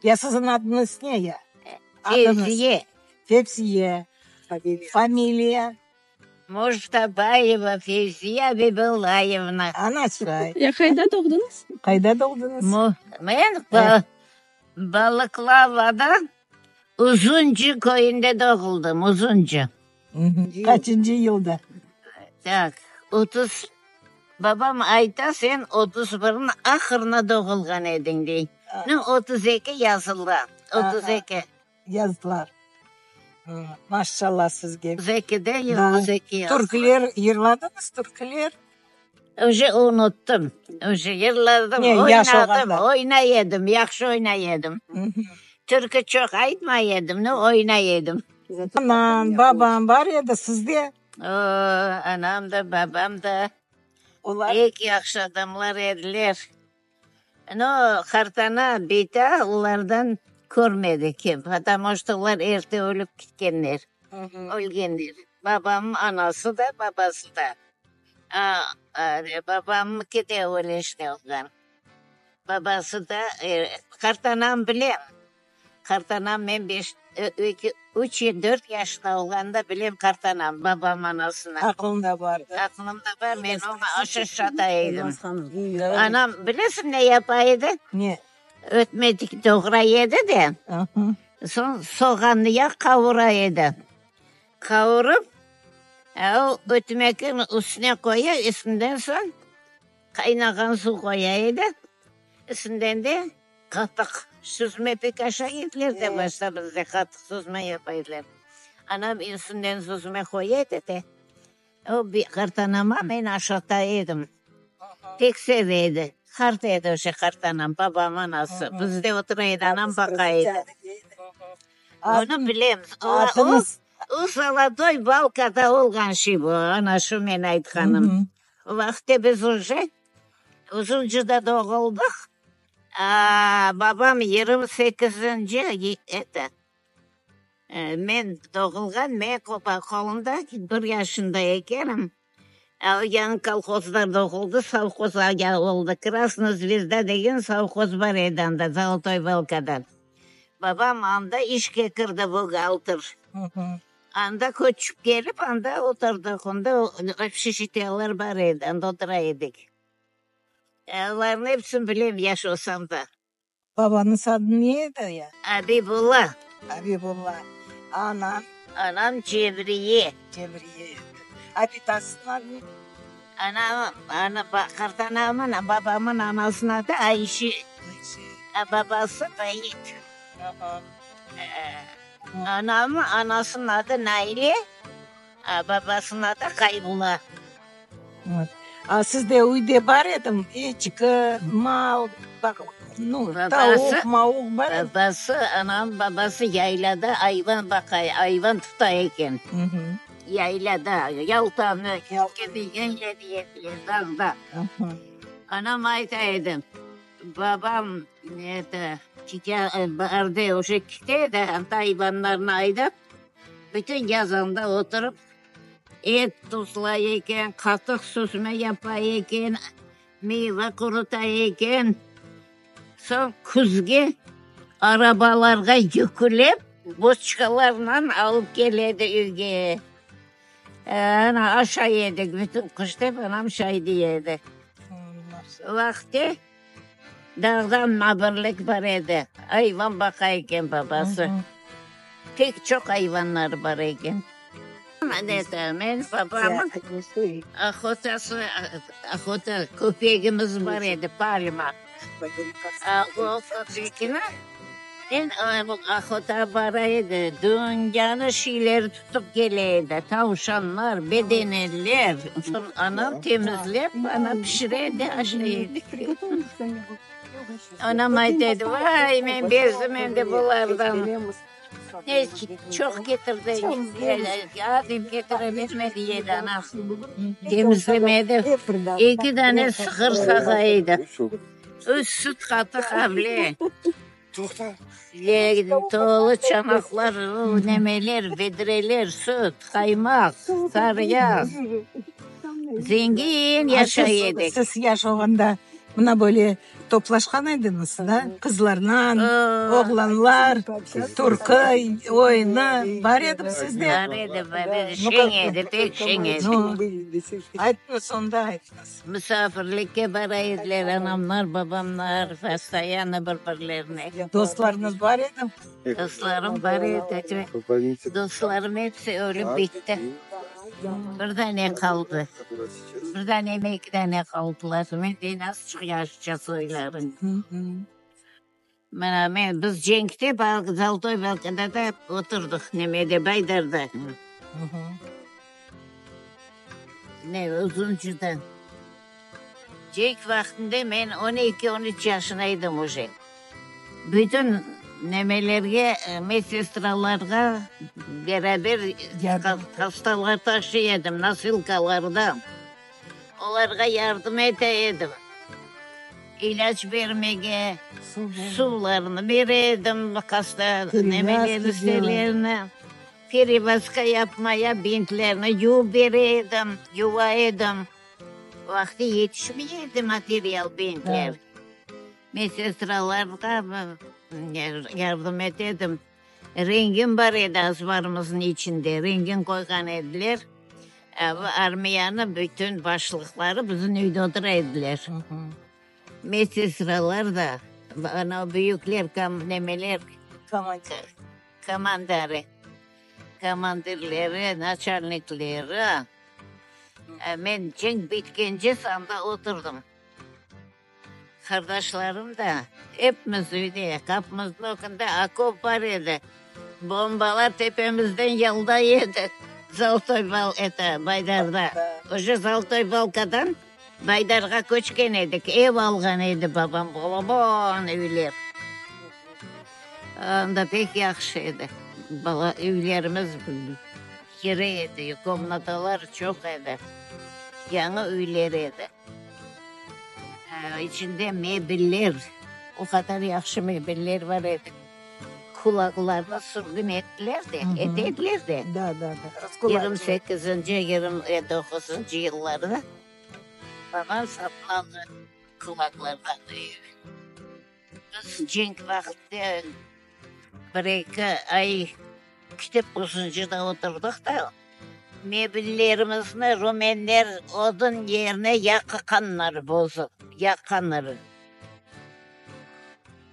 Ya sizin adınız ne ya? Adınız? Fevziye. Fevziye. Familiya. Mujtabaeva Fevziye Habibullaevna. Ana çıray. Ya kayda doğdunuz? Kayda doğdunuz? Ben Balıklıova'da Uzuncu köyünde doğuldum. Uzuncu. Kaçıncı yılda? Tak, 30 babam ayta sen 31'in ahırına doğulgan edin dey. Ne 32 yazıldı. 32. Yazdılar. Maşallah sizge. 32'de 32 yazıldı. Türküler yırladınız türküler. Уже unuttum. Уже yırladım, Ne, yaş oynadım, olanda? oynayedim, yakşı oynayedim. Türkü çok aytmayedim, ne oynayedim. Anan babam var ya da sizde. Anam da babam da Onlar ilk yakşı adamlar ediler. No, kartana bita onlardan görmedik kim. Потому что onlar erte ölüp gitkenler. Ölgenler. Babam anası da babası da. Babam de öyle işte olgan. Babası da kartanam bilem. Kartanam ben 3-4 yaşında olganda bilem kartanam babam anasına. aklında vardı. Aklımda var ben onu aşağıdaydım. Anam bilesin ne yapaydı? Ne? Ötmedik doğraydı de. Son soğanlıya kavuraydı. Kavurup o ötmekin üstüne koyuyor. Üstünden son kaynakan su koyaydı. Üstünden de katık süzme pek aşağı gidilir de başta bizde katık süzme yapaydılar. Anam üstünden süzme koyuyordu de. O bir kartanama ben aşağıdaydım. Pek seveydi. Kartaydı o şey kartanam babam anası. Bizde oturaydı anam bakaydı. Onu bileyim. Adınız? O Salatoy Balka'da olgan şey bu. Ana şu men aytkanım. O vakti biz Uzuncu'da doğulduk. Babam 28. Men doğulgan, men kolumda 1 yaşındayken yan kolxozlar doğuldu, savxoza oldu. Krasna Zvezda degen savxoz var edi anda, Zolotoy Balka'dan. Babam anda işe kirdi buğaltır. Anda koçup gelip anda oturduk. Onda общежитиялар var edi, anda oturaydık. Onların hepsini bileyim yaş olsam da. Babanın adı neydi ya? Habibullah. Habibullah. Anan Anam Cebriye. Cebriye. Abitasının adı? Kartanamın, babamın anasının adı Ayşe. Babası Tayyip. Anamın anasının adı Naile. Babasının adı Kaybullah. Sizde uydu var edim. İçki, mal, bak, tavuk, mavuk var edim. Babası yaylada hayvan tutayken. Yaylada, yaltanı, yedi dağda. Anam aytaydım. Babam barda o şekilde hayvanlarını aydıp bütün yazında oturup et tuzlayıken, katık süzme yapayken, meyve kurutayken, son kuzge arabalarga yüklep boçkalarla alıp geledi evge. Aşağı yedik bütün kışta anam şaydı yedi. Vakti dağdan mabırlık var idi. Hayvan bakayken babası. Pek çok hayvanlar var iken. Ben babamın ahota köpeğimiz var idi Palma. O köpeğine ben ahota varaydı. Dünyanın şeyleri tutup geleydi. Tavşanlar, bedeneller. Anam temizleyip bana pişireydi aşağıydı. Anam aytaydı, vay ben bezdim hem de bulardan. Çok getirdi. Adım getirebilmedi yedi anam. Temizlemedi. 2 tane sıkır sakaydı. 3 süt katı havle. Tolu çanaklar, nemeler, vedreler, süt, kaymak, sarıyağ. Zengin yaşaydık. Siz yaşağında buna böyle toplaşkan ediniz da. Kızlarla, oğlanlar, türkü, oyunu var edip sizde. Var edi. Şen edi, pek şen edi. Aytınız sonda aytınız. Misafirlikке baraydılar anamlar, babamlar, fastayanı birbirlerine. Dostlarınız var edi. Dostlarım var edi. Dostlarım hepsi ölüp bitti. Bir tane kaldı. Bir tane mi iki tane kaldılar. Ben de nasıl yaşça söylerim. Biz Cenk'te Zaltoy Balkı'da da oturduk. Nemede Baydar'da. Ne uzuncuda. Cenk vaktinde ben 12-13 yaşındaydım o şey. Bütün nemelerge, medsestralarga beraber hastalar taşıyordum, nasilkalarda. Onlarga yardım edeydim. İlaç vermeye, sularını verirdim, hasta nemeler üstelerine. Perivaska yapmaya bintlerine yuva verirdim, yuva edim. Vakti yetişmeyeydi materyal bintler. Medsestralarga yardım ededim. Rengin var edi azbarımızın içinde. Rengin koygan ediler. Armiyanın bütün başlıkları bizim uyda oturaydılar. Medsestralar da, ana büyükler, nemeler, komandirleri, naçarnikleri. Ben cenk bitkince sanda oturdum. Kardeşlerim de hepimiz uydu. Kapımızın okunda akop var idi. Bombalar tepemizden yalda yedi. Zaltoy Baydar'da. Oca Zaltoy Balka'dan Baydar'a koçken edik. Ev algan edi babam. Bolabon evler. Onda pek yakışıydı. Evlerimiz kire edi. Komnatalar çok edi. Yanı evler edi. İçinde mebiller. O kadar yakşı mebiller var edi. Kulaklarına sürgün ettiler de, ettiler de. Da. 28. 29. yıllarda bana saplandı kulaklardan. Biz Cenk vakti bir iki ay kitap kursunda oturduk da mebillerimizni Rumenler odun yerine yakkanlar bozuk, yakkanları.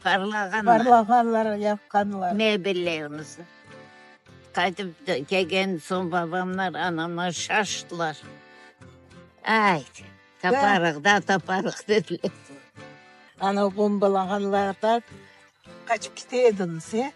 Parlaganlar, yapkanlar. Mebillerimizi. Kaytıp gelen son babamlar, anamlar şaştılar. Ay, taparık dediler. Ana bombalaganlardan kaçıp gidiyordunuz ya?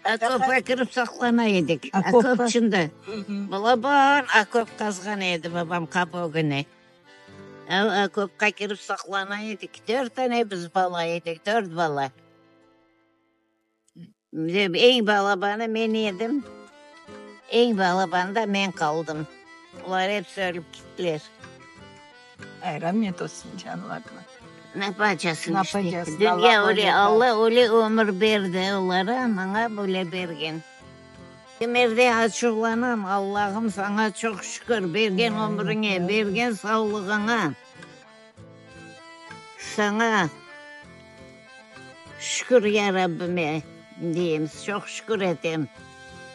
Akop'a kırıp saklanaydık. Akop'a. Akop içinde. Balaban akop kazgan edi babam kapı günü. Akop'a kırıp saklanaydık. 4 tane biz balaydık, 4 bala. En balabanı ben yedim. En balabanı ben kaldım. Onlar hep ölüp gittiler. Ay rahmet olsun canlarına. Ne yapacaksın Ne işte. yapacaksın? Dünya Allah öyle, Allah öyle ömür verdi onlara, bana böyle bergen. Demerde açıklanam, Allah'ım sana çok şükür, bergen ömrüne, bergen sağlığına. Sana şükür ya Rabbime diyeyim, çok şükür edeyim.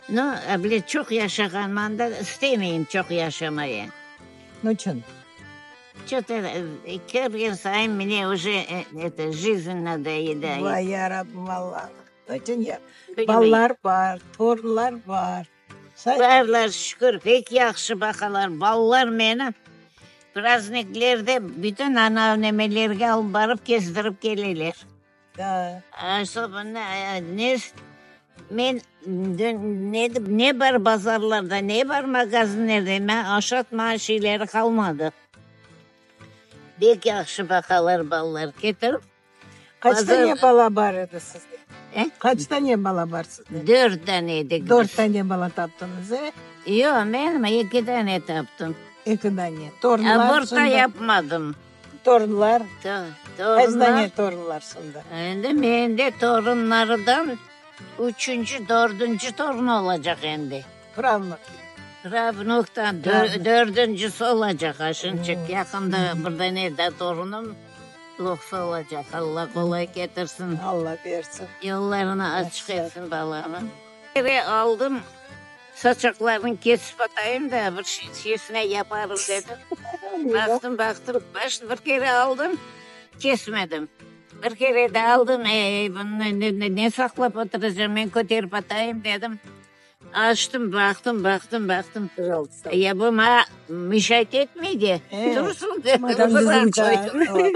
No, bile çok yaşagan da istemeyeyim çok yaşamayı. Niçin? Что-то каждый сам мне уже это жизнь надоедает. Vay yarabbim Allah. Niçin ya? Bilmiyorum. Ballar var, torunlar var. Varlar şükür pek yaxşı bakalar. Ballar benim. Prazniklerde bütün anneannemelerge alıp barıp gezdirip gelirler. Da. Sonra ne var pazarlarda, ne var magazinlerde, ben aşatma şeyleri kalmadı. Pek yaxşı bakalar ballar getirip. Kaç Pazar- tane bala vardı sizde? Kaç tane bala var sizde? 4 taneydik. 4 tane bala taptınız he? Yok ben 2 tane taptım. 2 tane. Torunlar Aborta sında. yapmadım. Torunlar. Kaç Torunlar. tane torunlar sında? Şimdi ben de torunlardan 3. 4. torun olacak şimdi. Pravnuk. Rabnuk'tan 4. olacak aşınçık. Yakında burada nerede torunum? yoksa olacak. Allah kolay getirsin. Allah versin. Yollarını açık etsin balamın. Bir kere aldım. Saçaklarını kesip atayım da bir şeysine yaparım dedim. Baktım. Bir kere aldım. Kesmedim. Bir kere de aldım. Bunu ne saklap oturacağım ben götürüp atayım dedim. Açtım baktım. Ya bu ma müşahit etmeydi. Dursun dedim. Madem Buradan bizim koydum.